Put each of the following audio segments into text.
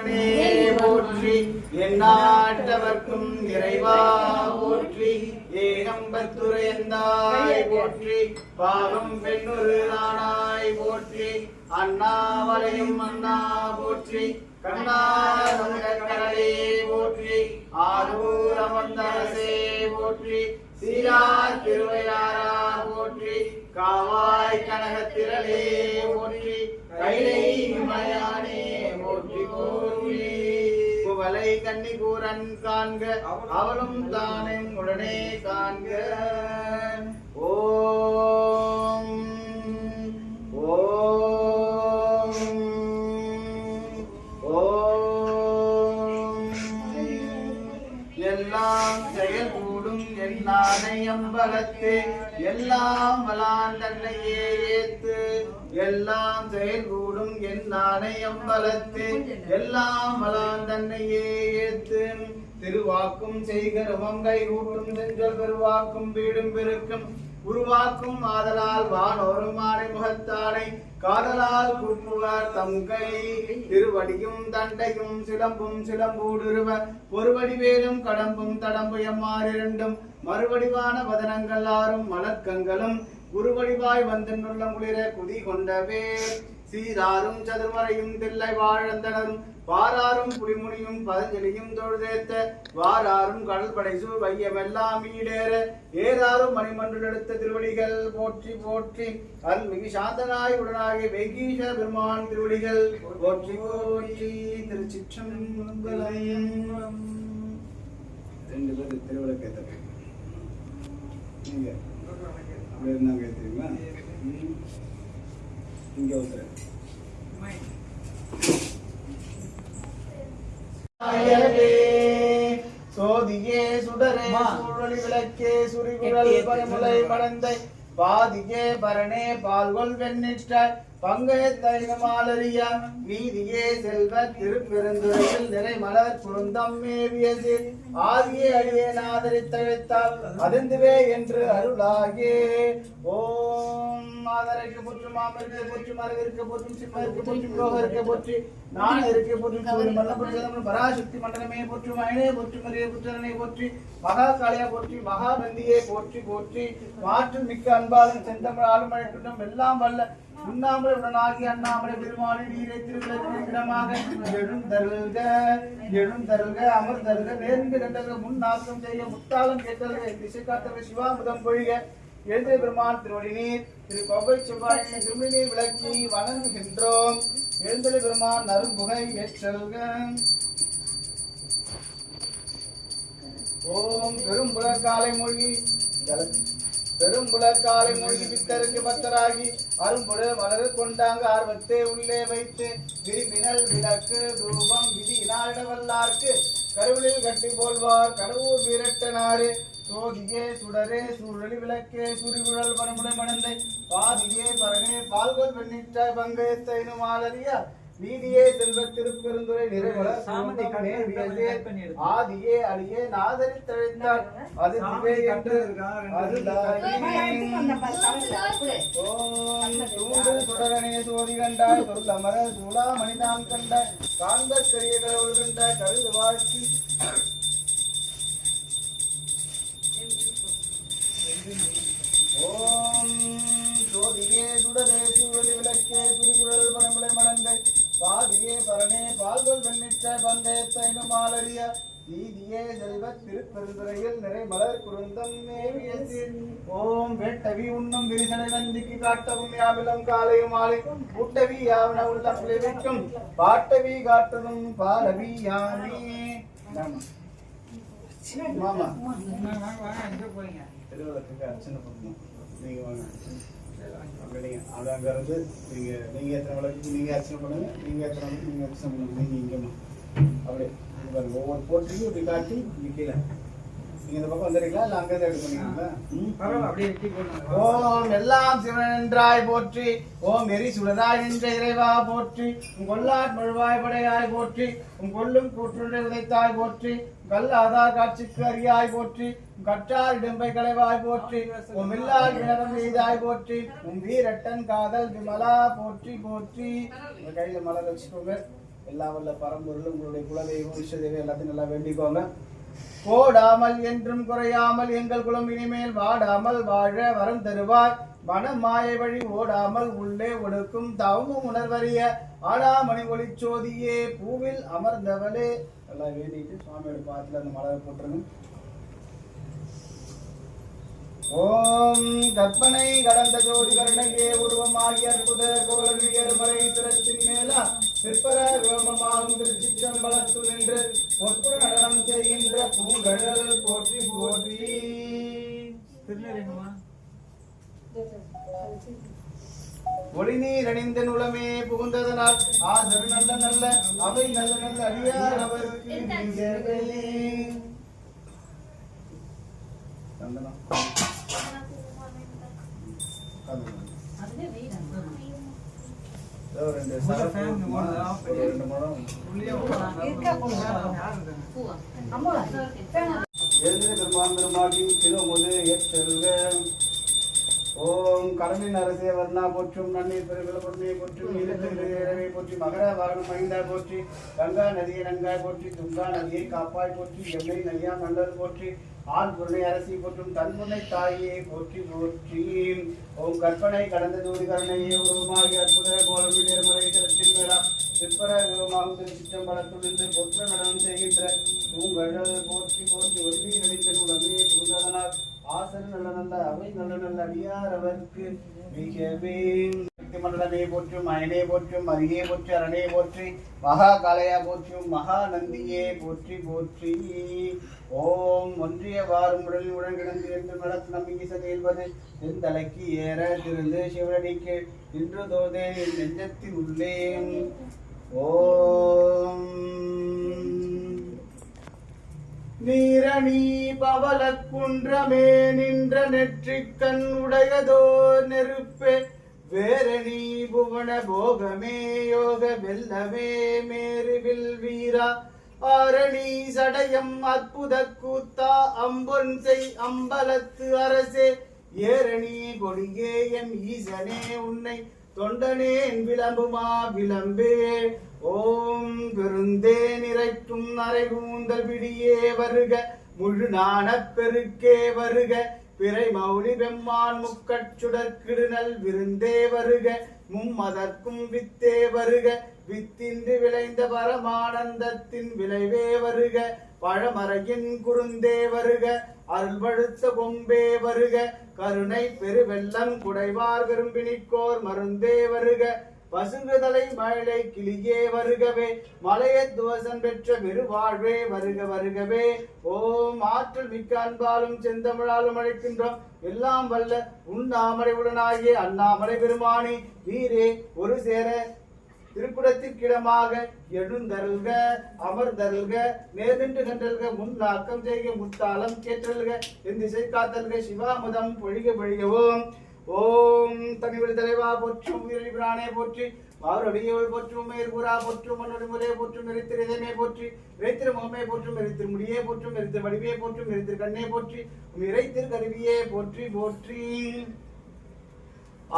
சிவனே போற்றி, எந்நாட்டவர்க்கும் இறைவா போற்றி, ஏகம்பத்துரையந்தாய் போற்றி, பாகம் பெண்ணுரு ஆனாய் போற்றி, அண்ணாவளையும் அண்ணா போற்றி, கண்ணாரே போற்றி, ஆரூர் அமர்ந்தரசே போற்றி, சீரார் திருவையாரா போற்றி, காவாய் கனகத்திரளே போற்றி, கைலை மலையானே போற்றி போற்றி, குவலை கன்னி கூரன் காண்க அவளும் தானும் உடனே காண்க. ஓம் ஓம் ஓம். எல்லாம் செயல்கூடும் என்னானை அம்பலத்து, எல்லாம் வலான் தன்னையே ஏத்து, எல்லாம் செயல்கூடும் என்னானை அம்பலத்து, எல்லாம் வலான் தன்னையே ஏத்து, திருவாக்கும் செய்கருவம் கை கூட்டும் செஞ்சல் பெருவாக்கும் வீடும் பெருக்கும் உருவாக்கும் ஆதலால் வானோரும் ஆடை முகத்தாடை காதலால் கூட்டுவார் தம் கை, திருவடியும் தண்டையும் சிலம்பும் சிலம்பூடுருவ பொறுவடிவேலும் கடம்பும் தடம்பு எம்மாறிரண்டும் மறுவடிவான வதனங்கள் ஆறும் மலர்க்கங்களும் குருவடிவாய் வந்தென்னுள்ள குளிர குதி கொண்டவே, சீராரும் சதுர்மறையும் தில்லை வாழந்தனரும் பாராரும் புலிமுனியும் பதஞ்சலியும் தொழுதேத்த வாராரும் கடல் படைசு வையமெல்லாம் ஈடேற ஏதாரும் மணிமன்று எடுத்த திருவடிகள் போற்றி போற்றி, அருள்மிகு சாந்தனாய் உடனாகிய வெங்கீஷ பெருமான் திருவடிகள் போற்றி போற்றி. திருச்சிற்றம்பலம். ரெண்டு பேர் திருவிளக்கு ஏற்ற நீங்க இருந்தாங்க தெரியுமா? இங்க ஒருத்தர் சோதியே சுடரே சூழலி விளக்கே சுரிகுழல் பரமுலை மடந்தை பாதியே பரணே பால்கொள் வெண்ணிற்றாய் பங்கயத்தைனமாலரியா நீதியே செல்வ திருப்பெருந்துறையில் நிறை மலர் குருந்தம் மேவியது ஆதியே அடியே நாதரித்தழைத்தால் அதிர்ந்துவே என்று அருளாகே. ஓம் மாதரைக்கு போற்றும் மாமருக்கு போற்றும் மருகிற்கு போற்றும் சிம்மருக்கு போற்றும் யோகருக்கு போற்றி நான இருக்க போற்றும் சூரிய மண்டலம் பராசக்தி மண்டலமே போற்றும் அயனே போற்றும் மரியே புத்திரனை போற்றி மகா காளியா போற்றி மகாபந்தியே போற்றி போற்றி, மாற்று மிக்க அன்பாலும் செந்தமிழ் ஆளும் அழைத்தும் எல்லாம் வல்ல உண்ணாமலை உடனாகி அண்ணாமலை பெருமாளி நீரை திருவிழமாக எழுந்தருள்க எழுந்தருள்க அமர்ந்தருள்க நேர்ந்து கண்டல்க முன் நாசம் செய்ய முத்தாளம் கேட்டல்க திசை காத்தல்க சிவாமுதம் பொழிக எழுந்திர பெருமான் திருவடி நீர் திரு கொவ்வை செவ்வாய் திருமணி விளக்கி வணங்குகின்றோம். எழுந்திர பெருமான் நறும்புகை ஏற்றல்க. ஓம் பெரும்புலக்காலை மொழி பெரும்புலக்காலை மொழி பித்தருக்கு பத்தராகி அரும்புட வளரு கொண்டாங்க ஆர்வத்தை உள்ளே வைத்து விரும்பினல் விளக்கு தூபம் விதி இனாரிடவல்லார்க்கு கருவிலில் கட்டி போல்வார் கடவுர் வீரட்டனாறு சோதியே சுடரே சூழலி விளக்கே சுரிகுழல் பரமுலை மணந்தை பாதியே பரணே பால்கொள் வெண்ணிற்றாய் பங்கயத்தைனு மாலரியா நீதியே செல்வ திருப்பெருந்துரை நிறைவள ஆதியே அடியே நாதரித்தழைத்தார் அது திவே என்று சுடரனே சோதி கண்டாய் சொல்லமர சூலா மணிதான் கண்டாய் காண்பர் கரிய கடவுள் கண்டாய் கழுது வாழ்க்கை ஓம் ஜோதியே சுடரே சூழலி விளக்கே திருக்குறள் பரமுலை மணந்தை பாதியே பரணே பால்கொள் வெண்ணிற்றாய் பங்கயத்தைனு மாலரியா நீதியே செல்வ திருப்பெருந்துறையில் நிறை மலர் குருந்தம் மேவியது. ஓம் வேட்டவி உண்ணும் விரிசனை நந்திக்கு காட்டவும் யாவிலம் காலையும் மாலை கூட்டவி யாவன உள்ளம் விளைவிக்கும் பாட்டவி காட்டதும் பாலவி யானே. மாமா திருவிளக்கு அர்ச்சனை பண்ணணும். நீங்க வாங்க அது அங்க இருந்து நீங்க எத்தனை விளக்கு நீங்க அர்ச்சனை பண்ணுங்க, நீங்க எத்தனை விளக்கு நீங்க அர்ச்சனை பண்ணுங்க. நீங்க இங்கம்மா அப்படியே பாருங்க ஒவ்வொரு போட்டியும் இப்படி காட்டி நிக்கல. நீங்க இந்த பக்கம் வந்துடுறீங்களா இல்ல அங்கே தான் எடுப்பீங்களா? ஓம் எல்லாம் சிவனென்றாய் போற்றி, ஓம் எரி சுடராய் நின்ற இறைவா போற்றி, உன் கொல்லாட் மழுவாய் படையாய் போற்றி, உன் கொல்லும் கூற்றுரை உதைத்தாய் போற்றி, கல் ஆதார் காட்சிக்கு அறியாய் போற்றி, கற்றார் இடம்பை களைவாய் போற்றி, உன் வில்லால் வினரம் எய்தாய் போற்றி, உன் வீரட்டன் காதல் விமலா போற்றி போற்றி. கையில மலர் வச்சுக்கோங்க. எல்லா வல்ல பரம்பொருள் உங்களுடைய குலதெய்வம் இஷ்ட தெய்வம் எல்லாத்தையும் நல்லா வேண்டிக்கோங்க. கோடாமல் என்றும் குறையாமல் எங்கள் குலம் இனிமேல் வாடாமல் வாழ வரம் தருவாய். மனமாய வழி ஓடாமல் உள்ளே ஒடுக்கும் தவமும் உணர்வறிய ஆடாமணி ஒளிச்சோதியே பூவில் அமர்ந்தவளே எல்லாம் வேண்டிட்டு சுவாமியோட பாத்துல அந்த மலரை போட்டுருங்க. ஓம் கற்பனை கடந்த ஜோதி கருணையே உருவமாகிய அற்புத கோலவியர் மறை திறத்தின் மேலா சிற்பர ரோமமாகும் திருச்சிற்றம்பலத்துள் நின்று பொற்புற நடனம் செய்கின்ற பூங்கடல் போற்றி போற்றி. ஒளிநீர் அணிந்த நுளமே புகுந்ததனால் ஆதர் நல்ல நல்ல அவை நல்ல நல்ல அடியார் அவருக்கு ஓம் கடலின் அரசே வர்ணா போற்றும் நன்னீர் பெருவில பொன்மையை போற்றும் நீலத்திரை போற்றி மகர வாகனம் மைந்தா போற்றி கங்கா நதியை நன்காய் போற்றி துங்கா நதியை காப்பாய் போற்றி எம்மை நையா நல்லது போற்றி ஆண் பொருளை அரசி போற்றும் தன்முனை தாயே போற்றி போற்றி. ஓம் கற்பனை கடந்த ஜோதி கருணையே உருவமாகி அற்புத கோலம் நேர்மறை திறத்தின் மேலா சிற்பர விவமாகும் திருச்சிற்றம்பலத்துள் நின்று பொற்ற நடனம் செய்கின்ற பூங்கடல் போற்றி போற்றி. ஒளி நடித்த உடனே புகுந்ததனால் ஆசன் நல்ல நல்ல அவை நல்ல நல்ல அடியார் அவருக்கு மிகவே. மண்டலமே போற்றும் அயனே போற்றும் அரியே போற்றி அரணே போற்றி மகா காளையா போற்றும் மகா நந்தியே போற்றி போற்றி. ஓம் ஒன்றிய வாரும் உடலில் உடன் கிடந்து என்று நடத்து நம்பிக்கை செயல்பது என் தலைக்கு ஏற திருந்து சிவனடிக்கு இன்று தோதே நெஞ்சத்தில் உள்ளே. ஓம் நீரணி பவல குன்றமே நின்ற நெற்றிக்கண் உடையதோ நெருப்பே வேரணி புவன போகமே யோக வெல்லமே மேருவில் வீரா ஆரணி சடயம் அற்புத கூத்தா அம்பொன் செய் அம்பலத்து அரசே ஏரணி கொடியே எம் ஈசனே உன்னை தொண்டனேன் விளம்புமா விளம்பே. ஓம் பெருந்தே நிறைக்கும் அரைகூந்தல் பிடியே வருக முழு நாண பெருக்கே வருக பிறை மௌலி பெம்மான் முக்கச்சுடற்கிடுநல் விருந்தே வருக மும்மதற்கும் வித்தே வருக வித்தின்றி விளைந்த பரமானந்தத்தின் விளைவே வருக பழமறையின் குறுந்தே வருக அருள்படுத்த கொம்பே வருக கருணை பெருவெள்ளம் குடைவார் விரும்பினிக்கோர் மருந்தே வருக பசுங்குதலை மழை கிளியே வருகவே மலைய துவசம் பெற்ற பெருவாழ்வே வருக வருகவே. ஓம் ஆற்றல் மிக்க அன்பாலும் செந்தமிழாலும் அழைக்கின்றோம் எல்லாம் வல்ல உண்ணாமலை உடனாகிய அண்ணாமலை பெருமானி வீரே ஒரு சேர திருக்குடத்திற்கிடமாக எழுந்தருள்க அமர்ந்தருள்க நேர்நின்று கன்றல்க முன்னாக்கம் செய்க முத்தாளம் கேற்றல்க என் திசை காத்தல்க சிவாமுதம் பொழிக பொழிகவும். ஓம் தனிவெளி தலைவா போற்றும் உயிரி பிரானே போற்றி மாறுடியோள் போற்றும் மேற்புறா போற்றும் மன்னொரு முறையை போற்றும் எரித்திரதமே போற்றி இறைத்திரு முகமே போற்றும் எரித்திரு முடியே போற்றும் எரித்திரு வடிவே போற்றும் எரித்திரு கண்ணே போற்றி இறைத்திரு கருவியே போற்றி போற்றி.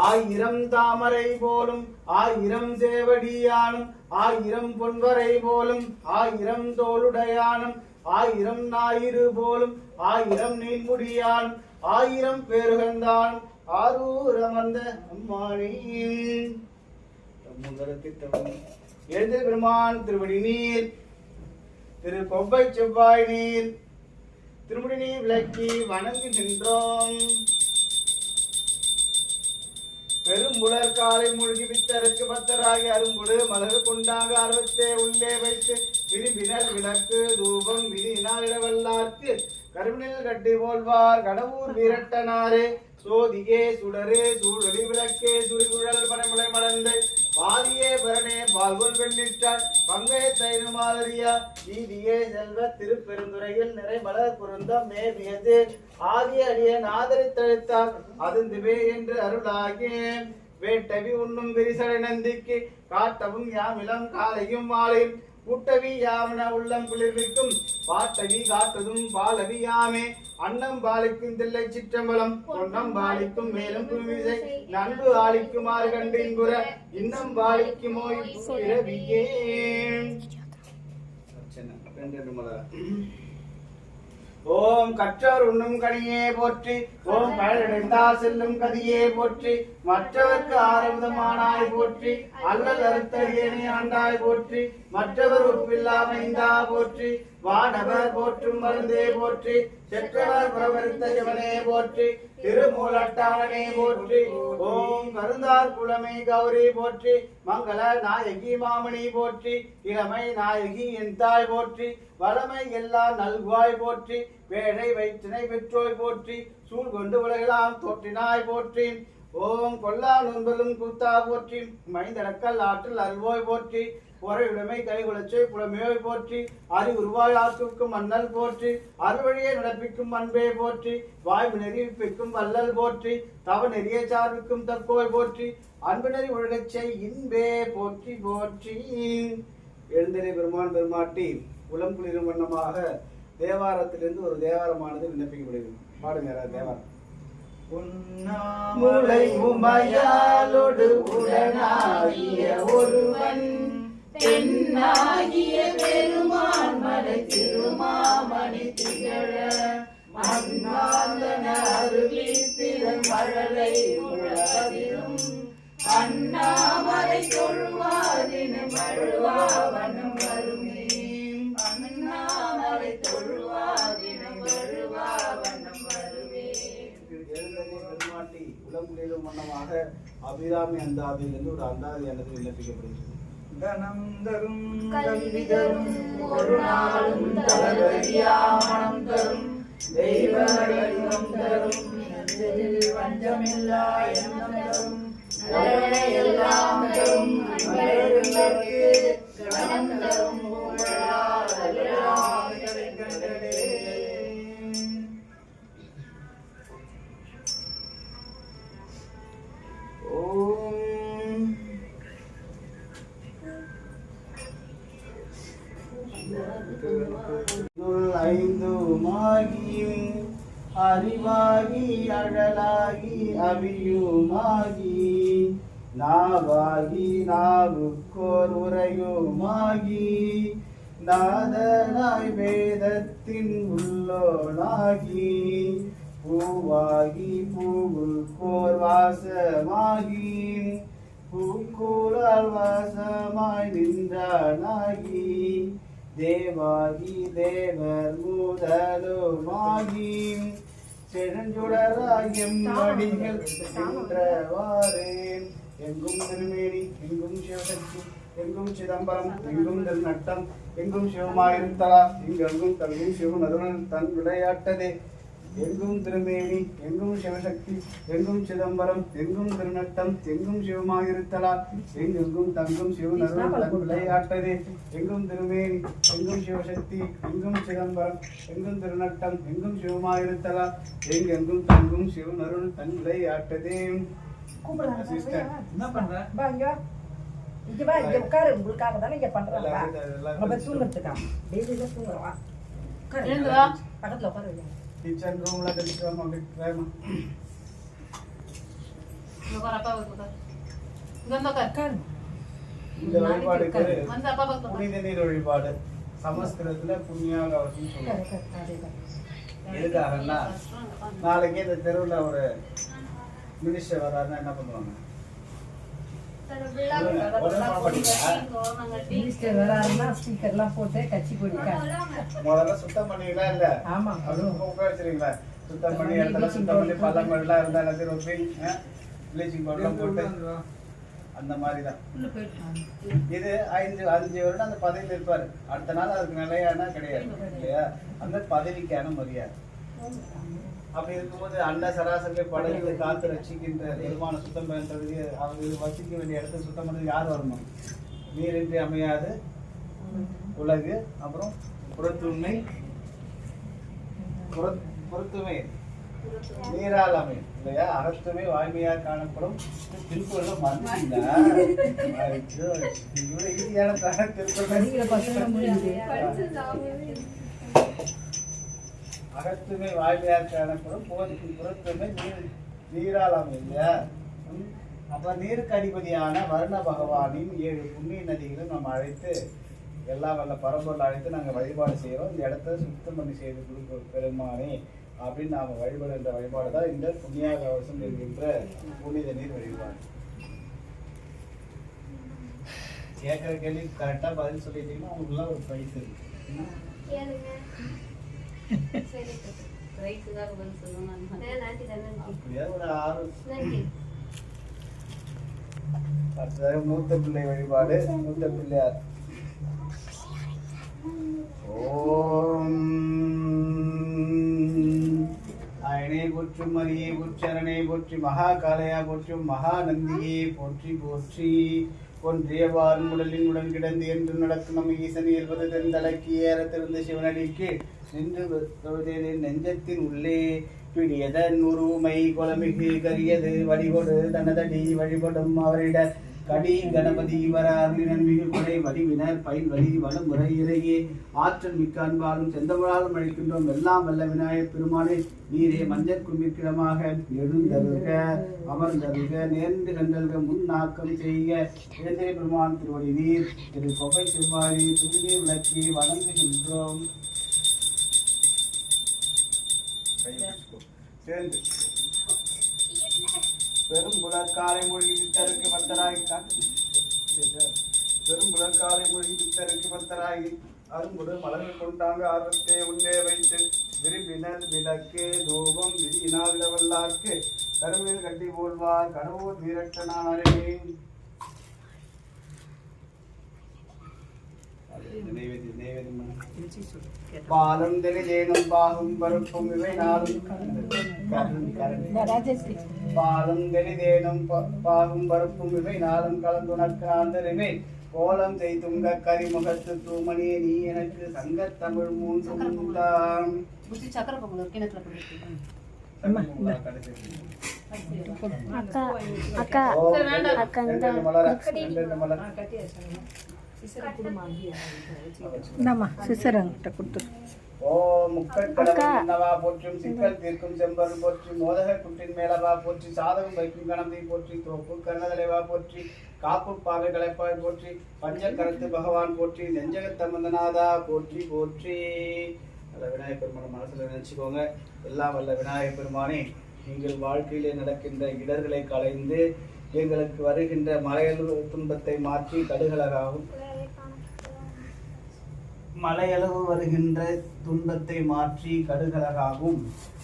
ஆயிரம் தாமரை போலும் ஆயிரம் சேவடியானும் ஆயிரம் பொன்வரை போலும் ஆயிரம் தோளுடையானும் ஆயிரம் ஞாயிறு போலும் ஆயிரம் நீள்முடியானும் ஆயிரம் பேருகந்தான் ஆரூரம் வந்த அம்மானி எழுந்த பெருமான் திருவடி நீர் திரு கொவ்வை செவ்வாய் நீர் திருமுடி நீர் விளக்கி வணங்குகின்றோம். பெரும்புலர் காலை மூழ்கி வித்தருக்கு பத்தராகி அரும்புடு மலர் கொண்டாங்க அறுவத்தே உள்ளே வைத்து விரும்பினல் விளக்கு தூபம் விதியினால் இடவல்லார்க்கு கருவினில் கட்டி போல்வார் கடவுர் வீரட்டனாரே சோதியே சுடரே சூழலி விளக்கே சுரிகுழல் பனைமுளை மலர்ந்து பாதியே பரணே பால்கொள் வெண்ணிட்டாள் பங்கைய தைரு மாதிரியா நீதியே செல்வ திருப்பெருந்துறையில் நிறை மலர் பொருந்தம் மேவியது ஆதிய அடியன் ஆதரித்தளித்தார் அதுந்துவே என்று அருளாகிய வேட்டவி உண்ணும் விரிசலை நந்திக்கு காட்டவும் யாம் இளம் காலையும் மாலையும் கூட்டவி யாவன உள்ளம் குளிர்விக்கும் பாட்டவி காத்ததும் பாலவி யாமே அன்னம் பாலிக்கும் தில்லை சிற்றம்பலம் பொன்னம் பாலிக்கும் மேலும் குருவிசை நன்கு ஆளிக்குமாறு கண்டு இன்புற இன்னம் பாலிக்குமோ இப்பிறவியே. ஓம் கற்றோர் உண்ணும் கனியே போற்றி ஓம் பயனடைந்தார் செல்லும் கதியே போற்றி மற்றவர்க்கு ஆரம்பமானாய் போற்றி அல்லல் அறுத்தறியணி ஆண்டாய் போற்றி மற்றவர் ஒப்பில்லாமைந்தா போற்றி வானவர் போற்றும் மருந்தே போற்றி செற்றவர் புறவருத்த சிவனே போற்றி திருமூலட்டானே போற்றி ஓம் கருந்தார் குலமை கௌரி போற்றி மங்கள நாயகி மாமணி போற்றி இளமை நாயகி என் தாய் போற்றி வளமை எல்லாம் நல்குவாய் போற்றி வேலை வயிற்றினை பெற்றோய் போற்றி சூழ் கொண்டு உலகெல்லாம் தோற்றினாய் போற்றி ஓம் கொல்லா நண்பலும் கூத்தா போற்றி மைந்தடக்கல் ஆற்றல் அல்வோய் போற்றி பொறையுடைமை கைகுலச்சை புலமையோய் போற்றி அறிவுருவாய் ஆக்குக்கும் மன்னல் போற்றி அறுவழியை நடப்பிக்கும் அன்பே போற்றி வாய்வு நெறிவிப்பிக்கும் வல்லல் போற்றி தவ நெறிய சார்பிக்கும் தற்கோய் போற்றி அன்பு நெறி ஒழுகச் செய் இன்பே போற்றி போற்றி. எழுந்தரை பெருமான் பெருமாட்டி உளம் குளிரும் வண்ணமாக தேவாரத்திலிருந்து ஒரு தேவாரமானது விண்ணப்பிக்கப்படுகிறது. பாடுங்க தேவாரம். உண்ணாமுலை உமையாலோடு உடனாகிய ஒருவன் பெண்ணாகிய பெருமான் மலை திருமாமணி திகழ மன்னாந்தன அருவி திறன் மழலை உலகிலும் அண்ணாமலை தொழுவாதின மழுவாவனம் வருமே அண்ணாமலை தொழுவாதின மழுவாவனம் வருமே. பெருமாட்டி உலகுளிரும் வண்ணமாக அபிராமி அந்தாதியிலிருந்து ஒரு அந்தாதியானது விண்ணப்பிக்கப்படுகிறது. தனம் தரும் கல்வி தரும் ஒரு நாளும் தளர்வறியா மனம் தரும் தெய்வ வடிவம் தரும் வஞ்சமில்லா எண்ணம் தரும் நலனை எல்லாம் தரும் அன்பர்களுக்கு கணம் தரும் ஐந்துமாகியும் அறிவாகி அழலாகி அவியுமாகி நாவாகி நாவுக்கோர் உரையுமாகி நாதனாய் வேதத்தின் உள்ளோனாகி பூவாகி பூவுக்கோர் வாசமாகி பூக்கூழால் வாசமாய் நின்றானாகி தேவாகி தேவர் முதலுமாகி செழுஞ்சுடராகியம் அடிகள் சென்றவாறே எங்கும் திருமேனி எங்கும் சிவசக்தி எங்கும் சிதம்பரம் எங்கும் திருநட்டம் எங்கும் சிவமாயிருத்தலா இங்கெங்கும் கல்வி சிவனருடன் தன் விளையாட்டதே எங்கும் திருமேனி எங்கும் சிவசக்தி எங்கும் சிதம்பரம் எங்கும் திருநட்டம் எங்கும் சிவமாயிருத்தலா எங்கெங்கும் தங்கும் சிவனருடன் தன் விளையாட்டதே எங்கும் திருமேனி எங்கும் சிவசக்தி எங்கும் சிதம்பரம் எங்கும் திருநட்டம் எங்கும் சிவமாயிருத்தலா எங்கெங்கும் தங்கும் சிவனருடன் தன் விளையாட்டதே. என்ன பண்ற? இங்க வா, இங்க உட்காரு. உங்களுக்காக தானே இங்க பண்றாங்க. நம்ம தூங்குறதுக்கா? டெய்லில தூங்குறவா? பக்கத்துல உட்காரு. கிச்சன் ரூம்ல கழிச்சுவாமா வேமா. இங்க வர அப்பா உட்காரு. இங்க உட்காரு. இந்த வழிபாடு புனித நீர் வழிபாடு சமஸ்கிருதத்துல புண்ணியாகவசம் சொல்லுவாங்க. எதுக்காகன்னா நாளைக்கு இந்த தெருவில் ஒரு மினிஸ்டர் வராருன்னா என்ன பண்ணுவாங்க? முதல்ல சுத்தம் பண்ணீங்களா இல்ல? வச்சிருக்கீங்களா? சுத்தம் பண்ணி இடத்துல சுத்தம் பண்ணி பள்ளம் எல்லாம் இருந்தா எல்லாத்தையும் ப்ளீச்சிங் பவுடர்லாம் போட்டு அந்த மாதிரிதான். இது 5 வருடம் அந்த பதவியில் இருப்பாரு. அடுத்த நாள் அதுக்கு நிலையான கிடையாது இல்லையா? அந்த பதவிக்கான மரியாதை. அப்படி இருக்கும்போது அண்ட சராசரி படைகளை காத்து ரட்சிக்கின்ற பெருமான சுத்தம் பண்ணுறது அவங்க வசிக்க வேண்டிய இடத்த சுத்தம் பண்ணுறது யார் வரணும்? நீரின்றி அமையாது உலகு. அப்புறம் புறத்துமை நீரால் அமையும். இல்லையா? அகத்துமே வாய்மையாக காணப்படும். திருக்குறள்ல மறந்துட்டீங்களா? இவ்வளவு ஈஸியான அகத்துமே வாய்மையாக காணப்படும், போதிக்கும் புறத்துமே நீராளாம் இல்லையா? அப்ப நீருக்கு அதிபதியான வருண பகவானின் 7 புண்ணிய நதிகளும் நம்ம அழைத்து எல்லா வல்ல பரம்பொருள் அழைத்து நாங்கள் வழிபாடு செய்கிறோம். இந்த இடத்த சுத்தம் பண்ணி செய்து கொடுக்க பெருமானே அப்படின்னு நாம் வழிபடுகின்ற வழிபாடு தான் இந்த புண்ணியாகவசம் என்கின்ற புனித நீர் வழிபாடு. கேட்குற கேள்வி கரெக்டாக பதில் சொல்லிட்டீங்கன்னா அவங்களுக்குலாம் ஒரு ப்ரைஸ் இருக்கு. அப்படியா ஒரு 6 மூத்த பிள்ளை வழிபாடு. மூத்த பிள்ளையார் ஓம் அயனே போற்றும், மரியே போற்றரணே போற்றி, மகா காளையா போற்றும், மகா நந்தியே போற்றி போற்றி. ஒன்றியவாறு உடலின் உடன் கிடந்து என்று நடக்கும் நம் ஈசன் இயல்பது தென்தலைக்கு ஏற திறந்த சிவனடிக்கு நின்று தொழுதேன் நெஞ்சத்தின் உள்ளே பிடியதன் உருமை கொலமிகு கரியது வடிகொடு தனதடி வழிபடும் அவரிட கடி கணபதி வராறு நன்மிகு கொடை வடிவினர் பயில் வழி வலுமுறை இறையே ஆற்றல் மிக்க அன்பாலும் செந்தமிழாலும் அழைக்கின்றோம். எல்லாம் வல்ல விநாயகப் பெருமானே நீரே மஞ்சள் கும்பிக்கிடமாக எழுந்தருக அமர்ந்தருக நேர்ந்து கண்டல்க முன்னாக்கம் செய்ய இழந்தே பெருமான் திருவடி நீர் திரு கொகை செவ்வாரி துணியை விளக்கி வணங்குகின்றோம். சேர்ந்து பெரும் புலற்காலை மொழி வித்தருக்கு பத்தராகி பெரும் புலற்காலை மொழி வித்தருக்கு பத்தராகி அரும்புடு மலர்கள் கொண்டாங்க ஆர்வத்தை உள்ளே வைத்து விரும்பினர் விளக்கு தூபம் விதியினால் வல்லார்க்கு கருவினில் கட்டி போல்வார் கடவுள் வீரட்டனாரே. பாலும் தெளிதேனும் பாகும் பருப்பும் இவை நாளும் பாலும் தெளிதேனும் பாகும் பருப்பும் இவை நாளும் கலந்துணக்காந்தருவே கோலம் செய்துங்க கரிமுகத்து தூமணியே நீ எனக்கு சங்க தமிழ் மூன்றாம் சக்கரை பொங்கல் கிணத்துல முக்கட்கடவா போற்றும் சிக்கல் தீர்க்கும் செம்பல் போற்றி மோதக குட்டின் மேலவா போற்றி சாதகம் வைக்கும் கணத்தை போற்றி தோப்பு கர்ணதலைவா போற்றி காப்பு பாவை கலைப்பாய் போற்றி பஞ்சக்கரத்து பகவான் போற்றி நெஞ்சகத்தமந்தநாதா போற்றி போற்றி. நல்ல விநாயகப் பெருமான மனசுல நினைச்சுக்கோங்க. எல்லாம் வல்ல விநாயகப் பெருமானே எங்கள் வாழ்க்கையிலே நடக்கின்ற இடர்களை களைந்து எங்களுக்கு வருகின்ற மலையளவு துன்பத்தை மாற்றி கடுகளகாகும் மலையளவு வருகின்ற துன்பத்தை மாற்றி கடுகளகாகும்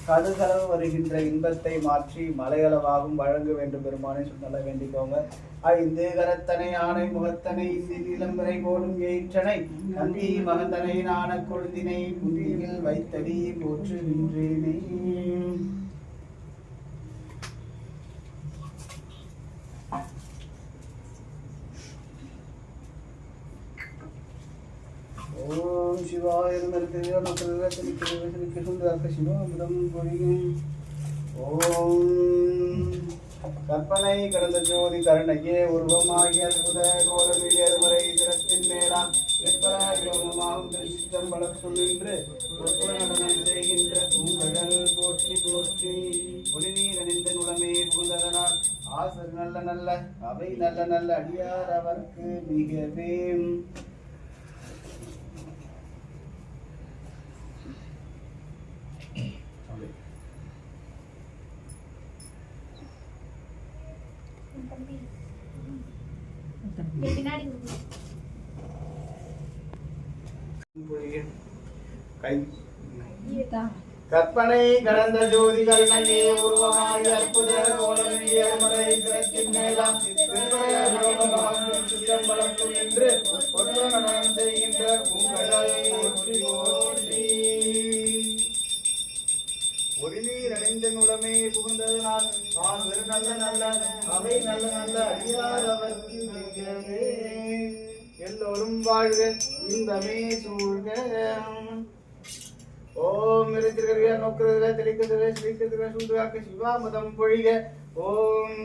கடுகளவு வருகின்ற இன்பத்தை மாற்றி மலையளவாகும் வழங்க வேண்டும் பெருமானே சொல்ல வேண்டிக்கோங்க. 5 கரத்தனை ஆணை முகத்தனை இந்தி நிலம்பரை கோடும் ஏற்றனை நந்தி மகந்தனை நாண கொழுந்தினை புந்தியில் வைத்தடி போற்று நின்றேனே. ஓம் சிவாய சிவாமிரம் பொழியும். ஓம் கற்பனை கடந்த ஜோதி கருணையே உருவமாகிய அற்புத கோலமியர்முறை திறத்தின் மேலாம் சிற்றம்பலத்துள் நின்று நடனம் செய்கின்ற பூங்கடல் போற்றி போற்றி. ஒளிநீர் அணிந்த நுடமே புகுந்ததனால் ஆசர் நல்ல நல்ல அவை நல்ல நல்ல அடியார் அவர்க்கு மிகவே. கற்பனை கடந்த ஜோதி கருணையே உருவமாய் அற்புத கோலமியர்மலை திறத்தின் மேலாம் சிற்றம்பலத்துள் நின்று நடனம் செய்கின்ற பூங்கடல் போற்றி போற்றி. ஒளிநீர் அணிந்த நுடமே புகுந்ததனால் நல்ல நல்ல அவை நல்ல நல்ல அடியார் அவர்க்கு மிகவே. எல்லோரும் வாழ்க இன்பமே சூழ்க. ஓம் இருத்திருக்கிற நோக்குறதுல தெளிக்கிறதுல ஸ்ரீக்கிறதுல சூதுவாக்க சிவாமதம் பொழிக. ஓம்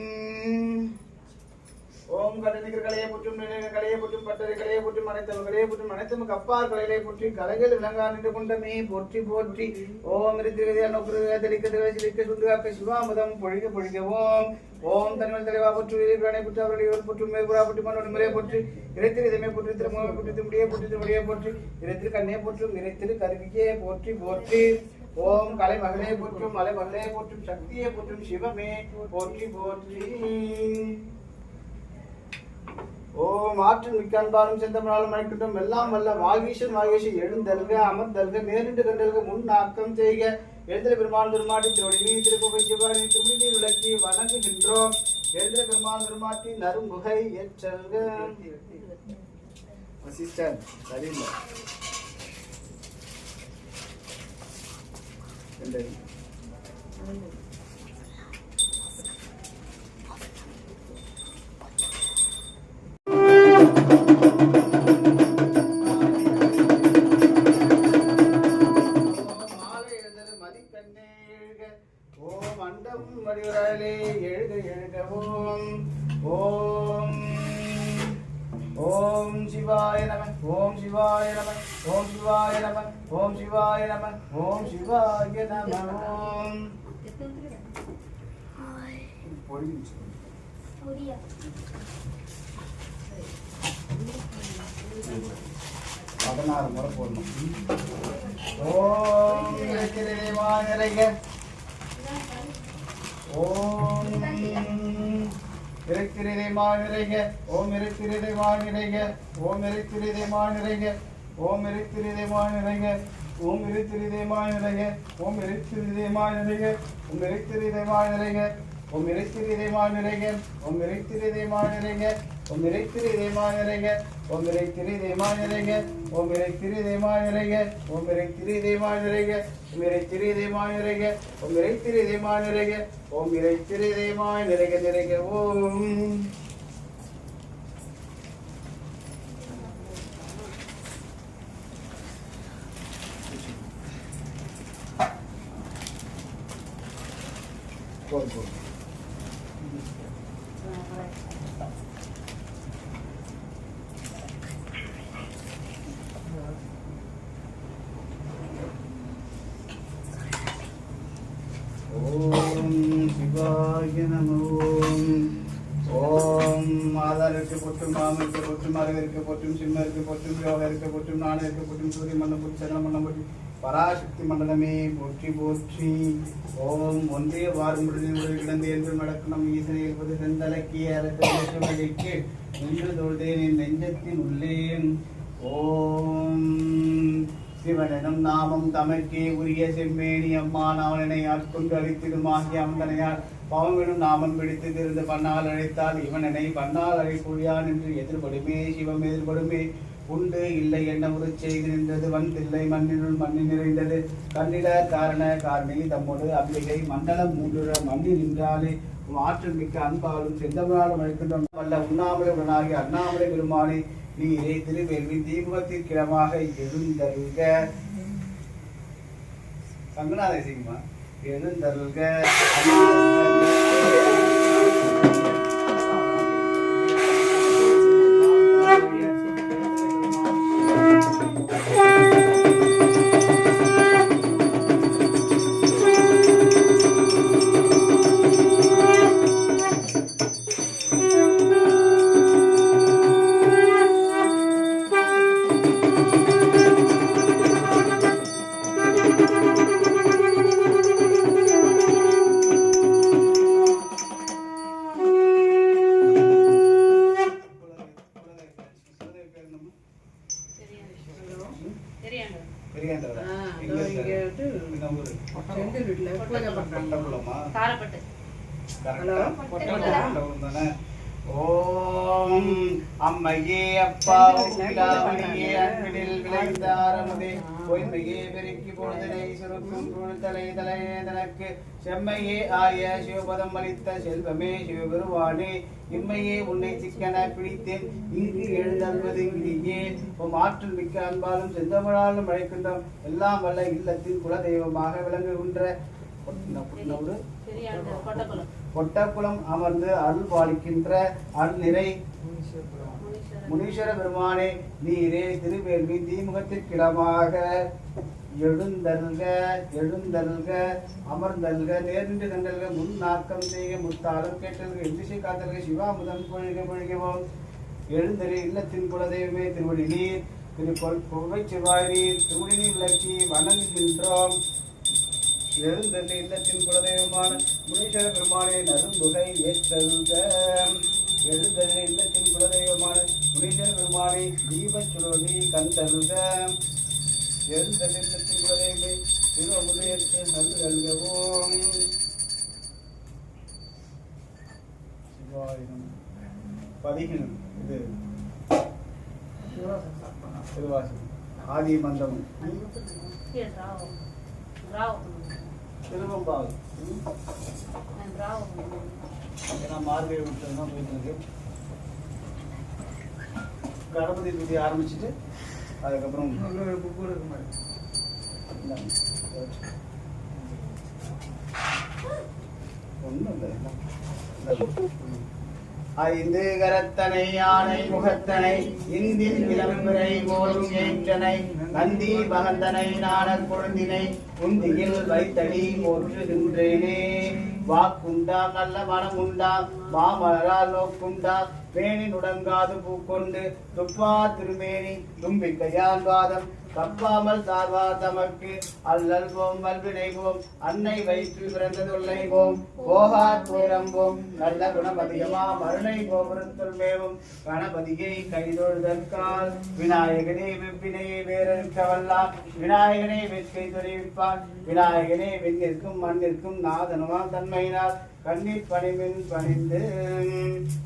ஓம் கடனிக்கிற கலையை புற்றும் கலையை புற்றும் பட்டறை கலையை புற்றும் அனைத்தம் கலையை புற்றும் அனைத்தும் கப்பார் கலையை புற்றி கலைகள் விளங்கா நின்று கொண்டமே போற்றி போற்றி. ஓம் இருத்திருக்கிற நோக்குறதுல தெளிக்கிறதுல ஸ்ரீக்க சூதுவாக்க சிவாமதம் பொழிக பொழிக. ஓம் ஓம் தன்மல் தலைவா போற்று வீரனை புற்று அவருடைய புற்றும் மேற்புறா புற்றி மன்னோடு முறையை போற்றி இறைத்திரு இதமே போற்றி திருமுக புற்றி திருமுடியை போற்றி திருமுடியை போற்றி இறைத்திரு கண்ணே போற்றும் இறைத்திரு கருவியே போற்றி போற்றி. ஓம் கலை மகளே போற்றும் மலை மகளே போற்றும் சக்தியை போற்றும் சிவமே போற்றி போற்றி. ஓம் ஆற்றில் மிக்க அன்பாலும் செந்தமனாலும் மழைக்கிட்டும் எல்லாம் வல்ல வாகீஷன் வாகீஷன் எழுந்தல்க அமர்ந்தல்க நேரிட்டு கண்டல்க முன் ஆக்கம் செய்க. எழுந்திர பெருமான் பெருமாட்டி திருவடி நீ திருப்புகை சிவானி திருமணி நீர் விளக்கி வணங்குகின்றோம். எழுந்திர பெருமான் பெருமாட்டி நறுமுகை ஏற்றல்க. சிஸ்டர் சரியில்லை ஓம் அண்டம் வடிவராலே எழுக எழுக. ஓம் ஓம் ஓம் சிவாய நம ஓம் சிவாய நம ஓம் சிவாய நம ஓம் சிவாய நம ஓம் சிவாய நம. ஓம் 16 முறை போடணும். ஓம் இறைத்திருவா நிறைக. ஓம் இறைத்திருமா நிறைக. ஓம் இறைத்திருமா நிறைக. ஓம் இறைத்திருமா நிறைக. ஓம் இறைத்திருமா நிறைக. ஓம் இறைத்திருமா நிறைக. ஓம் இறைத்திருமா நிறைக. ஓம் இறைத்திருமா நிறைக. ஓம் இறைத்திருமா நிறைக. ஓம் இறைத்திருமா நிறைக. ஓம் இறைத்திருமா நிறைக. ஓம் இறைத்திருமா நிறைக. ஓம் இறைத்திருமா நிறைக. ஓம் இறைத்திருமா நிறைக. ஓம் இறைத்திருமா நிறைக. ஓம் இறைத்திருமா நிறைக. ஓம் இறைத்திருமா நிறைக நிறைக. ஓம் ஓம் சிவாய நம. ஓம் மாதாருக்கு போற்றும் மாமருக்கு போற்றும் மருகருக்கு போற்றும் சிம்மருக்கு போற்றும் யோகருக்கு போற்றும் நாணருக்கு போற்றும் சூரிய மண்டலம் போற்றி சந்திர மண்டலம் போற்றி பராசக்தி மண்டலமே போற்றி போற்றி. ஓம் ஒன்றிய வார்முடியில் உடல் கிடந்து என்று நடக்கும் ஈசனை இருப்பது செந்தலக்கிய அரசு நின்று தொழுதேன் என் நெஞ்சத்தின் உள்ளே. ஓம் சிவனும் நாமம் தமக்கே உரிய செம்மேனி அம்மான் அவனை ஆட்கொண்டு அழித்திடுமாகிய அந்தனையார் பவங்களும் நாமம் பிடித்து திருந்து பண்ணால் அழைத்தால் இவனனை பண்ணால் அழைப்புழியான் என்று எதிர்படுமே சிவம் எதிர்படுமே. உண்டு இல்லை என்ன ஒரு செய்து நின்றது வந்தில்லை மண்ணினுள் மண்ணி நிறைந்தது கண்ணிட காரண காரணி தம்மோடு அம்பிகை மண்டலம் 3 மண்ணி நின்றாலே ஆற்றல் மிக்க அன்பாலும் செந்தமனாலும் அழைக்கின்ற வல்ல உண்ணாமலை உடனாகி அண்ணாமலை பெருமானே நீரே திருவேள்வி தீபத்திற்கிடமாக எழுந்தருள்க. சங்கநாத சிங்கமா எழுந்தருள்க. ஓம் விளங்குவோம். அம்மையே அப்பா உலாமணியே அன்பினில் விளைந்த ஆரமுதே பொய்மையே பெருக்கி பொழுதனை சுருக்கும் தலை தலையே தனக்கு செம்மையே ஆய சிவபதம் அளித்த செல்வமே சிவபெருவானே இம்மையே உன்னை சிக்கன பிடித்தேன் இங்கு எழுந்தல்வது இங்கிலேயே உம் ஆற்றல் மிக்க அன்பாலும் செந்தமிழாலும் அழைக்கின்றோம் எல்லாம் வல்ல இல்லத்தின் குலதெய்வமாக விளங்குகின்ற கொட்டக்குளம் அமர்ந்து அருள் பாலிக்கின்ற அருள்நிறை முனீஸ்வர பெருமானே நீரே திருவேள்வி தீமுகத்திற்கிடமாக எழுந்தல்க எழுந்தல்க அமர்ந்தல்க நேர்ந்து கண்டல்க முன்னாக்கம் செய்க முத்தாளம் கேட்டல்க எந்திசை காத்தல்க சிவாமுதம் பொழிக பொழிகவும் எழுந்தறி இல்லத்தின் குலதெய்வமே திருவடி நீர் கொள்கை செவ்வாய் நீர் திருவடி நீர் விளக்கி வணங்குகின்றோம். எழுந்தறி இல்லத்தின் குலதெய்வமான முனீஸ்வர பெருமானே நரும்புகை ஏற்றல்க எழுந்தறி இல்லத்தின் குலதெய்வமான முனீஸ்வர பெருமானே தீபச்சுரோதி கண்டல்க எழுந்தெல்லத்தின் குலதெய்வமே திருவமுதையற்று நல்கல்கவும். பதிகள் இது திருவாசகம் ஆதி மந்தம் திருவம்பாவை ஏன்னா மார்கழி விட்டு தான் போயிட்டு இருக்கு. கணபதி துதி ஆரம்பிச்சுட்டு அதுக்கப்புறம் புக்கு இருக்க மாதிரி ஒன்றும் இல்லை. ஐந்து கரத்தனை யானை முகத்தனை இந்தின் இளம்பிறை போலும் ஏற்றனை நந்தி மகந்தனை நாணர் கொழுந்தினை உந்தியில் வைத்தடி போற்றுகின்றேனே. வாக்குண்டாம் நல்ல மனம் உண்டாம் மாமலரால் நோக்குண்டாம் பேணி நுடங்காது பூக்கொண்டு துப்பா திருமேனி தும்பிக்கையான் வாதம் தப்பாமல் சார்வார் தமக்கு அல்லல் போம் வல்வினைவோம் அன்னை வயிற்று பிறந்ததுள்ளைவோம் போகார் துயரம்போம் நல்ல குணபதியமா மருணை கோபுரத்துள் மேவும் கணபதியை கைதொழுதற்கால் விநாயகனே வெவ்வினையை வேறறுக்கவல்லான் விநாயகனே வெற்கை தொழிவிப்பான் விநாயகனே வெண்ணிற்கும் மண்ணிற்கும் நாதனுமாம் தன்மையினால் கண்ணீர் பணிமின் பணிந்து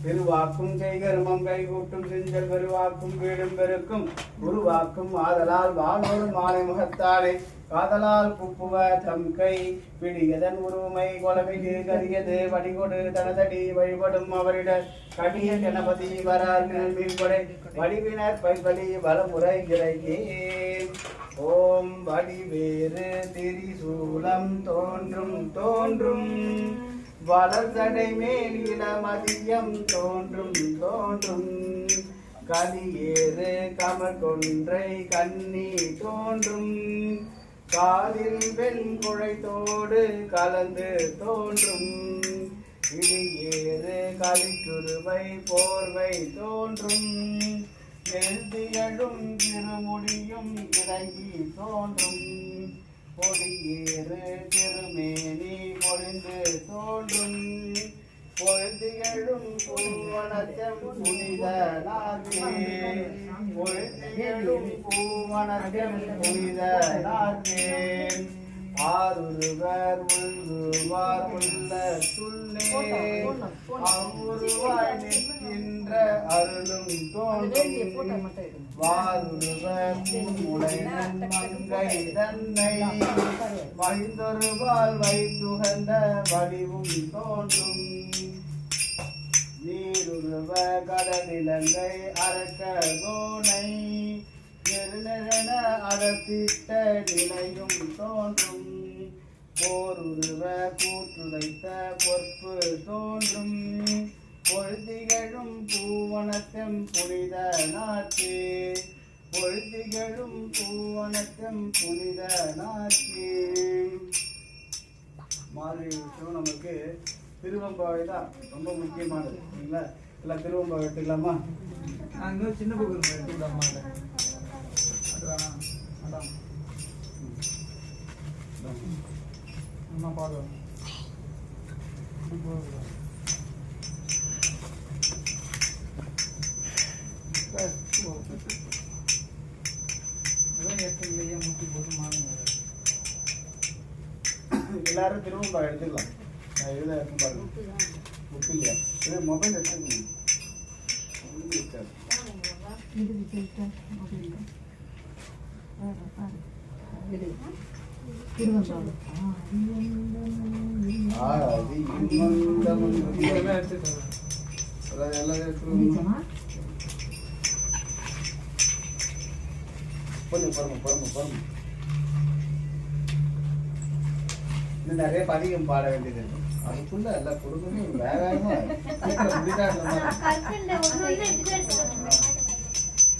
பெருவாக்கும் செய்கருமம் கைகூட்டும் செஞ்சல் பெருவாக்கும் வீடும் பெருக்கும் உருவாக்கும் ஆதலால் வானோரும் மாலை முகத்தாலே காதலால் குப்புவ தம் கை பிடியதன் உருமை கொலமிகு கரியது வடிகொடு தனதடி வழிபடும் அவரிட கடிய கணபதி வரால் மீன்படை வடிவினர் பைபலி வலமுறை இறையே. ஓம் வடிவேறு திரிசூலம் தோன்றும் தோன்றும் வளர்தடை மேல் இளமதியம் தோன்றும் தோன்றும் கலியேறு கமர்கொன்றை கண்ணி தோன்றும் காதில் வெண்குழைத்தோடு கலந்து தோன்றும் இடியேறு களிற்றுருவை போர்வை தோன்றும் எழுதியழும் திருமுடியும் இறங்கி தோன்றும் பொடியேறு திருமேனி பொழிந்து தோன்றும் பொழுதியழும் பூவனத்தம் புனித நாகே பொழுதியழும் பூவனத்தம் புனித நாகே ஆருருவர் உள்ளுவார் உள்ள துள்ளே அவ்வுருவாய் நிற்கின்ற அருளும் தோன்றும் வாருருவர் முளை மங்கை தன்னை மகிழ்ந்தொருவால் வைத்துகந்த வடிவும் தோன்றும் நீருருவ கடலிலங்கை அரக்க கோனை நெருநென அடத்திட்ட நிலையும் தோன்றும் போருருவ கூற்றுதைத்த பொற்பு தோன்றும் பொழுதிகளும் பூவனத்தம் புனித நாட்டே பொழுதிகளும் பூவனத்தம் புனித நாட்டே. மார்கழி விஷயம் நமக்கு திருவம்பாவை தான் ரொம்ப முக்கியமானது இல்லைங்களா? எல்லாம் திருவம்பாவை எடுத்துக்கலாமா? நாங்கள் சின்ன புக்கு எடுத்துக்கலாமா? அதான் அம்மா பாடுவோம். முட்டி போட்டு மாறுங்க. எல்லாரும் திருவம்பாவை எடுத்துக்கலாம். இதில் இருக்கும் பாருங்க புக் இல்லையா? இது மொபைல் எடுத்துக்கணும். இருக்காது. இது விட்டு அப்படிங்க இது திருவந்தாள் ஆதி இன்பந்தமும் இதெல்லாம் எடுத்துட்டு எல்லாம் எடுத்துருவோம். கொஞ்சம் பொறுமை. இன்னும் நிறைய பதிகம் பாட வேண்டியது இருக்கு. அதுக்குள்ள எல்லா குடும்பமும் வேகமா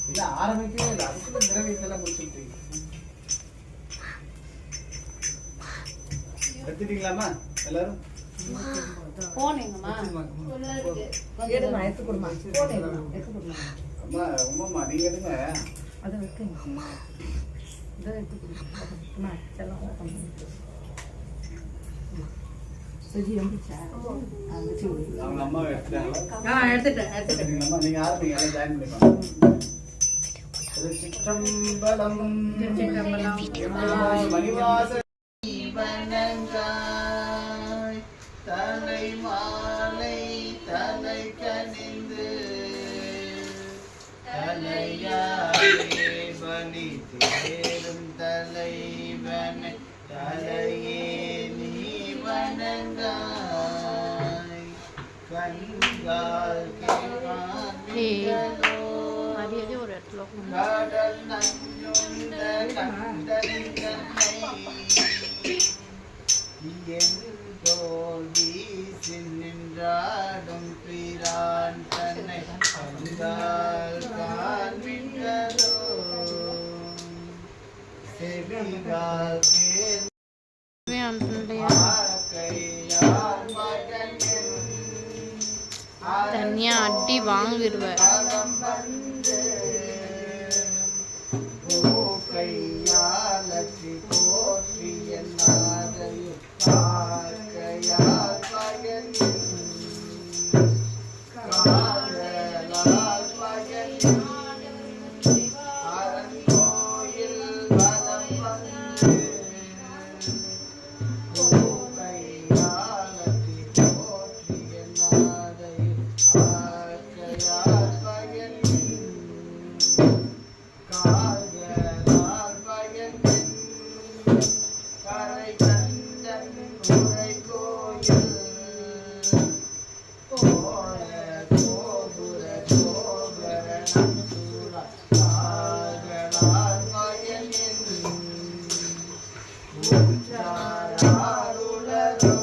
இல்ல ஆரம்பிக்கவே இல்லை. அதுக்குள்ள திரவியத்தெல்லாம் முடிச்சுட்டு எடுத்துட்டீங்களாமா எல்லாரும்? போனீங்கம்மா எடுமா எடுத்து கொடுமா எடுத்து அம்மா உமாம்மா நீங்க எடுங்க. அதை வைக்கணும் இதை எடுத்து கொடுமா செல்லம் சுஜி வந்துச்சா அவங்க அம்மாவை எடுத்துட்டாங்களா? எடுத்துட்டேன் எடுத்துட்டீங்களாம்மா? நீங்க ஆரம்பிங்க, எல்லாம் ஜாயின் பண்ணிக்கோங்க. திருச்சிற்றம்பலம். மணிவாச வணங்காய் தலை மாலை தலை கனிந்து தலையாரே பலி தேரும் தலைவனை தலையே நீ வணங்காய் கண்கால் கேட்காதோ ஒரு இடத்துல கடல் நஞ்சுண்ட கண்டனின் கண்ணை எங்கோல் வீசி நின்றாடும் பிரான் தன்னை கண்டால் காண்பிட்டதோ செவிகால் தனியா அடி வாங்கிடுவேன். கையாலி போற்றிய நாதையும் பார்க்கையால் பயனில் காதலால் பயனில் அரண்கோயில் வலம் வந்து கையாலி போற்றிய நாதையும் பார்க்கையால் பயனில் காதலால் பயனில் கரை கண்டன் உரை கோயில் கோல கோபுர கோபுர நம்புர காதலால் பயனில் உற்றாருளரோ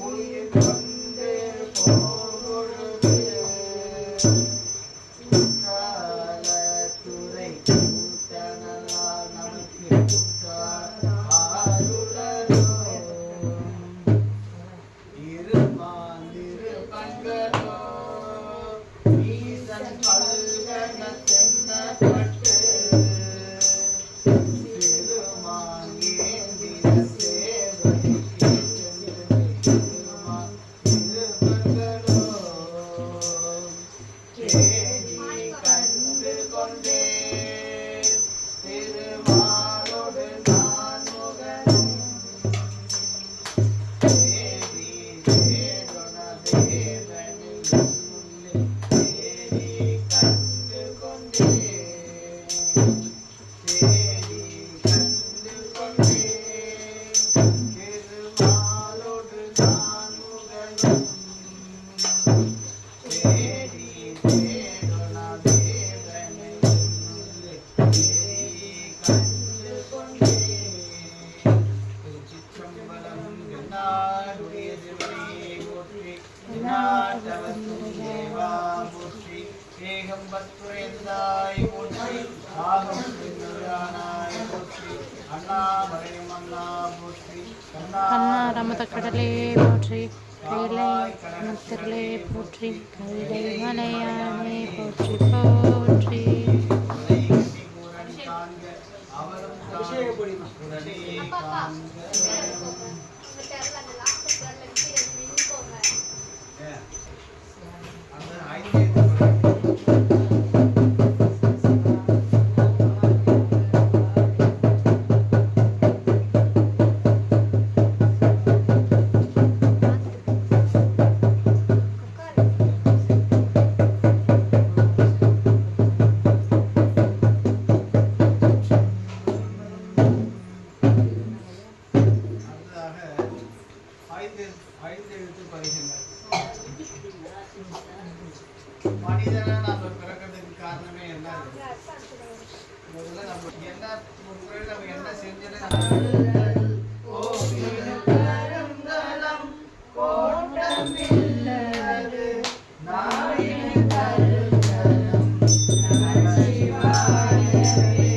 உயிர் கொண்டு போகுது காலத்துறை கூத்தனலால் நமக்கு ஆருளரோ இருமாந்திரு பங்கரோ ஈசன் பல்கன தென்னப்பட்டு திருமாங்கேந்திர சேவைக்கு சென்று திருமாந்திரு பங்கரோ தேடி கண்டு கொண்டே திருமாலோடு நான் முகனும் தேடி தேடொன தேவனில் உள்ளே தேடி கண்டு கொண்டே தேடி கண்டு கொண்டே திருமாலோடு நான் முகனும் தேடி தேடொன தேவனில் உள்ளே தேடி கண்டு கொண்டே திருச்சிற்றம்பலம் என்னாடுடைய திருவடியை போற்றி என்னாட்டவத்துதேவா போற்றி ஏகம்பத்துரையந்தாய் போற்றி ஆகம் பின்னுரானாய் போற்றி அண்ணாமலையும் அண்ணா போற்றி கண்ணாரமத கடலே போற்றி கைலை முத்திரலே போற்றி கைலை மலையானே போற்றி போற்றி அவரும் உடனே காண்க அந்த மனிதனா நம்ம பிறக்கிறதுக்கு காரணமே என்ன? முதல்ல நம்ம என்ன முறையில் நம்ம என்ன செஞ்சது? கருங்கலம் கோட்டமில்லது நாவின் கருங்கலம் நம சிவாயவே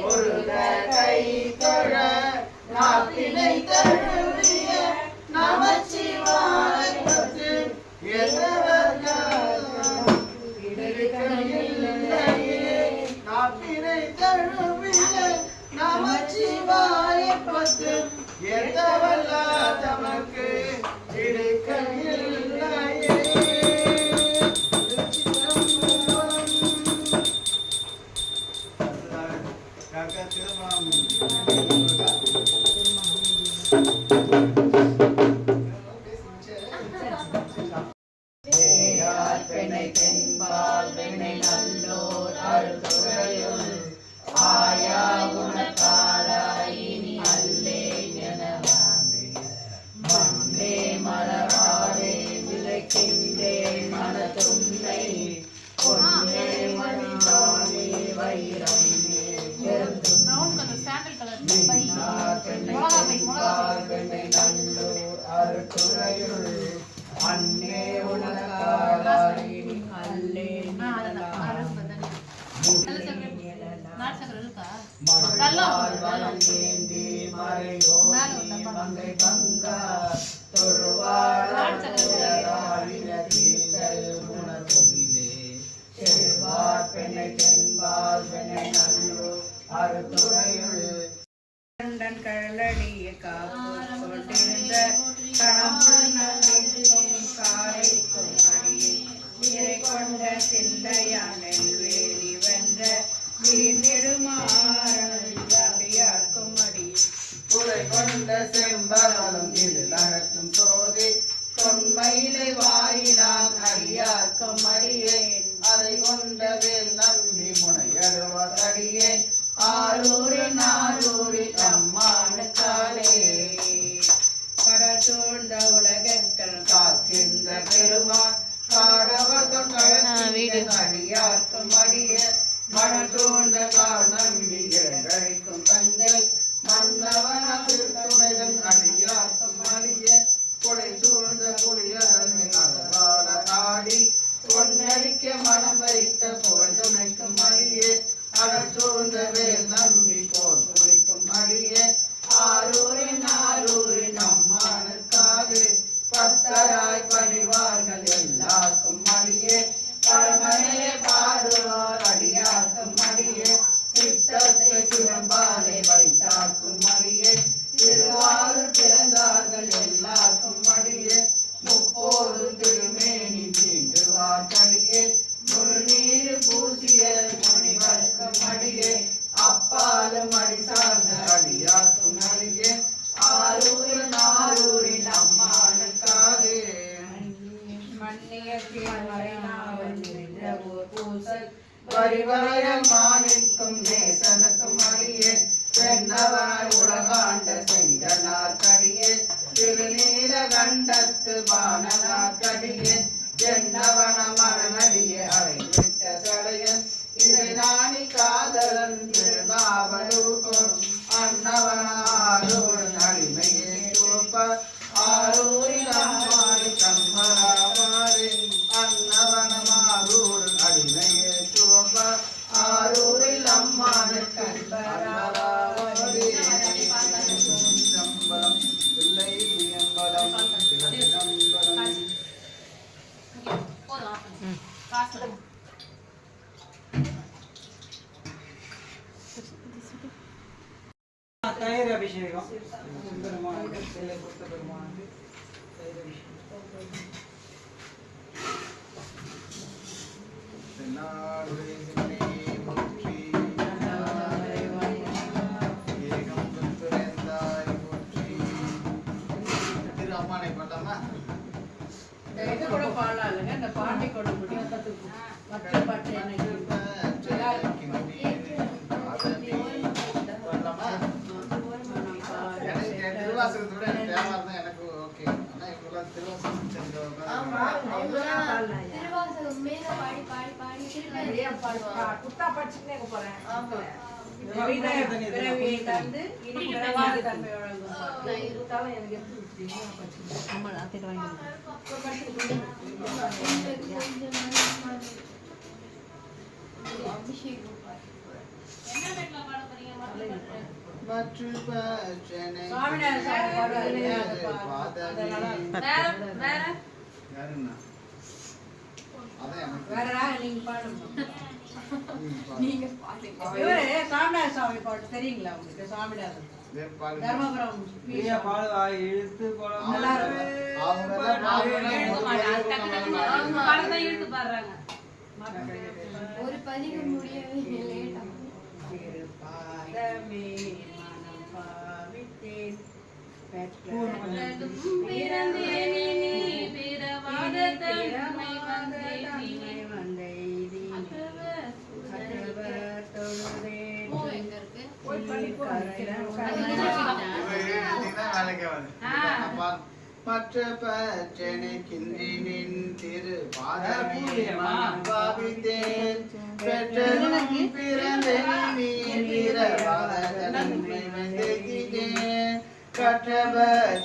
ஒரு கை தொழ நாப்பினை தழுவிய நமச்சிவாயத்து நாப்பினை தழுவிய நமச்சிவாயத்து எந்தவல்ல தமக்கு கிடைக்கவில்லையே. அன்னே உனக்காரினி அல்லே மறுநாள் வளர்ந்தேந்தி மறையோனி மங்கை பங்கா தொழுவாழின தீர்த்தல் உணர்கொண்டே செல்வார் பெண்ணை தென்பால் பெண்ணை நல்லோ அறுத்துறையுள் கண்டன் கழலடிய காப்பு கொண்டிருந்த கணம்புள் நல்கும் காரைக்கும் அடியை நீரை கொண்ட சிந்தையானில் வேலி வென்ற நீர்நெடுமாறும் அடியை குறை கொண்ட செம்பகலும் இது நகர்த்தும் சோதி தொன்மையிலை வாயிலான் அடியார்க்கும் அடியேன் அதை கொண்ட வேல் நம்பி முனையடுவதடியேன் ஆரூரின் ஆரூரில் அம்மானுக்காலே கடல் சூழ்ந்த உலகத்தில் காக்கின்ற பெருமான் காடவர் தொண்டர் அடியார் தயிர் அபிஷேகம் பெருமாள் சிலை கொடுத்த பெருமாளுக்கு தயிர் அபிஷேகம். தென்னாடுடைய சிவனே போற்றி. ஏகம் துன்புரைந்தாய் போற்றி. திரு அம்மானை பாட்டாமா? இது கூட பாடலாம் இல்லைங்க, இந்த பாட்டை கூட முடியும். மற்ற பாட்டு எனக்கு திருவாசகத்தோட எனக்கு தேவை இருந்தா எனக்கு ஓகே. ஆனா இப்பெல்லாம் திருவாசகம் தெரிஞ்சவங்க திருவாசகம் மேல பாடி பாடி பாடி குத்தா படிச்சுட்டே போறேன். பிறவியை தந்து இனி பிறவியை தன்மை வழங்கும் பாட்டு. குத்தாலும் எனக்கு எப்படி தெரியும்? அபிஷேகம் மற்ற பச்சனை சுவாமிநாதன் சாமி பாடுவாரு. யாருன்னா அதான் எனக்கு வேற ராகம் நீங்க பாடுங்க. நீங்க பாடுங்க. இவரு சாமிநாத சுவாமி பாட்டு தெரியுங்களா உங்களுக்கு? சுவாமிநாதன் பாடுங்க. தர்மபுரம் பிரியா பாடுவா இழுத்து போலாம். நல்லா இருக்கும். அவங்க எல்லாம் பாடுவாங்க. ஒரு பதிவு முடியவே லேட்டா பாதமே மனம் பாவித்தேன் மற்ற பச்சனை கின்றினின் திரு பாதமே மனம் பாவித்தேன் பெற்றதும் பிறந்தேன் நீ பிறவாதனன்மை வந்தேன் கற்றவர்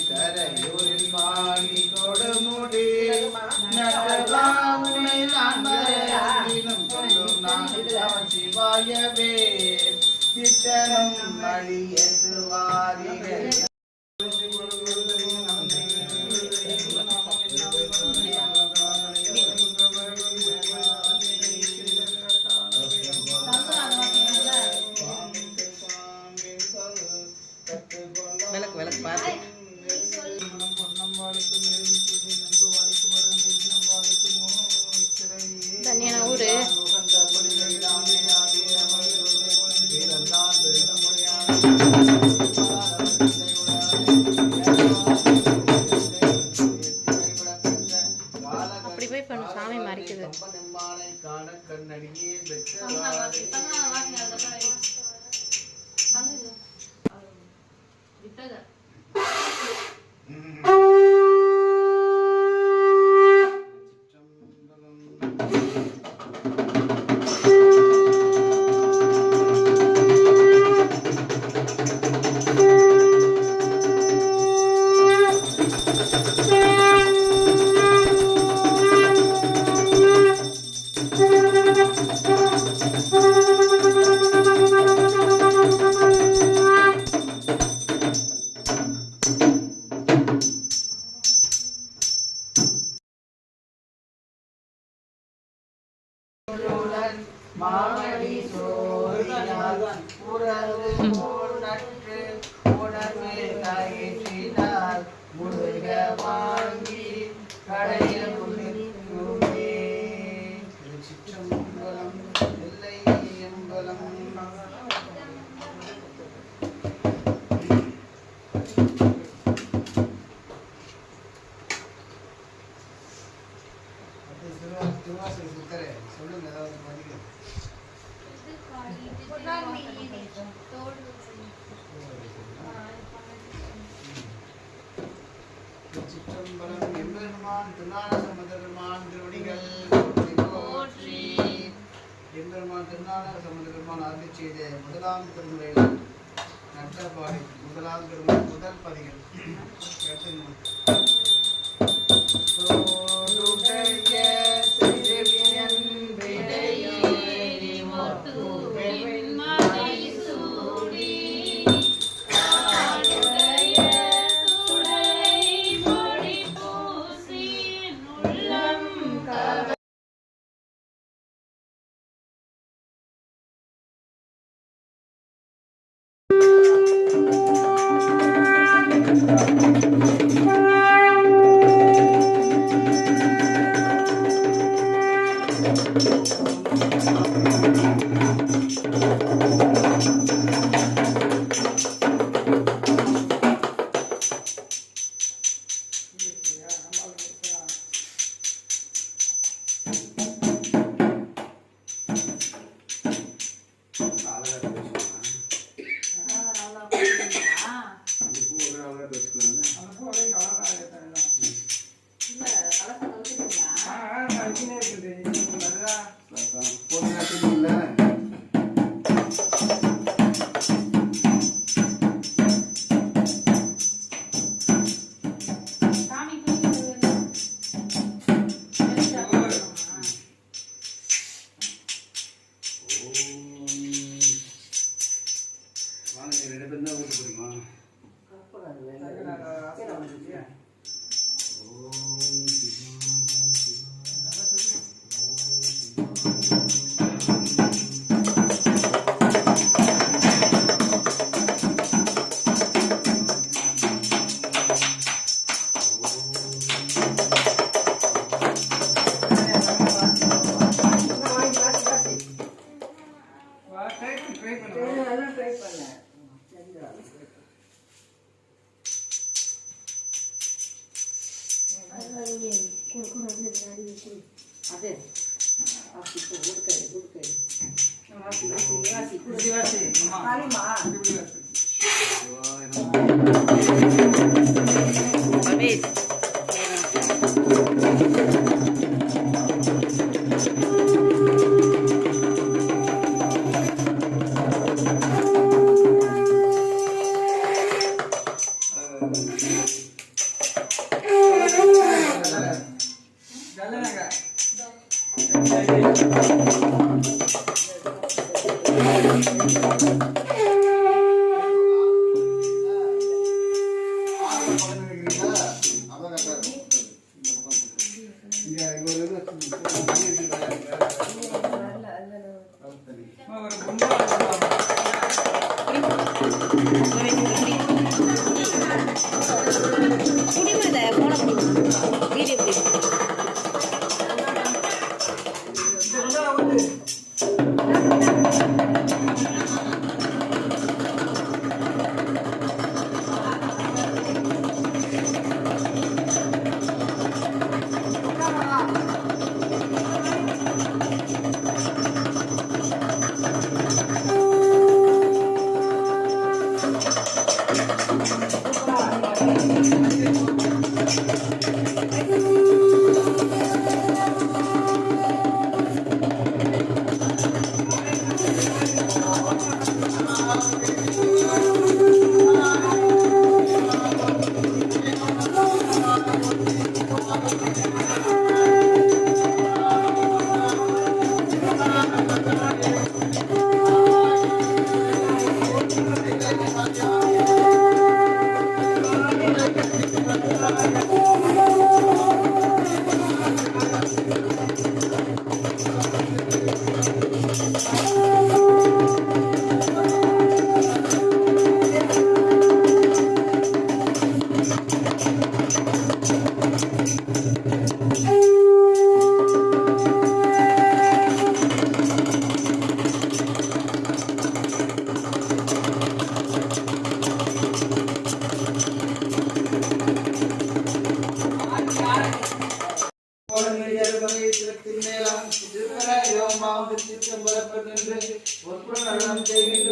கரையூரில் மாடி கொடுமுடி நட்டவாவுனை நான் மறையிலும் கொள்ளும் நான் சிவாயவே சித்தனும் மழியசுவாரிகள் விளக்கு பார்த்து தனியான ஊரு அப்படி போய் பண்ணு, சாமி மறைக்குது. கண்ணடியே விட்டது மாமணி சோதியான் உறவு போல் நட்டு உணர்வு நகைச்சினார் முருக வாங்கி கடையில் குளிர்க்குமே. திருச்சிற்றம்பலம் இல்லை எம்பலம். திருவாசக புத்தரே சொல்லுங்க ஏதாவது மதிக்க சிற்றம்பலம் எம்பெருமான் திருநாள சமுதரமான் திருவடிகள் போற்றி. எம்பெருமான் திருநாள சமுதரமான் அருளி செய்த முதலாம் திருமுறையில் நட்டபாடி முதலாம் திருமுறை முதல் பதிகள் ட்ரை பண்ணுங்க. அதெல்லாம் ட்ரை பண்ணேன். அது இப்படி வாசி, அம்மா. காளிமா இப்படி வாசி. பவேஷ் ஜல்லனங்க. அம்மா, ஒரு குண்டா போடுவாங்க. குடிமத போன குடிமா வீடியோ குடி செய்கின்ற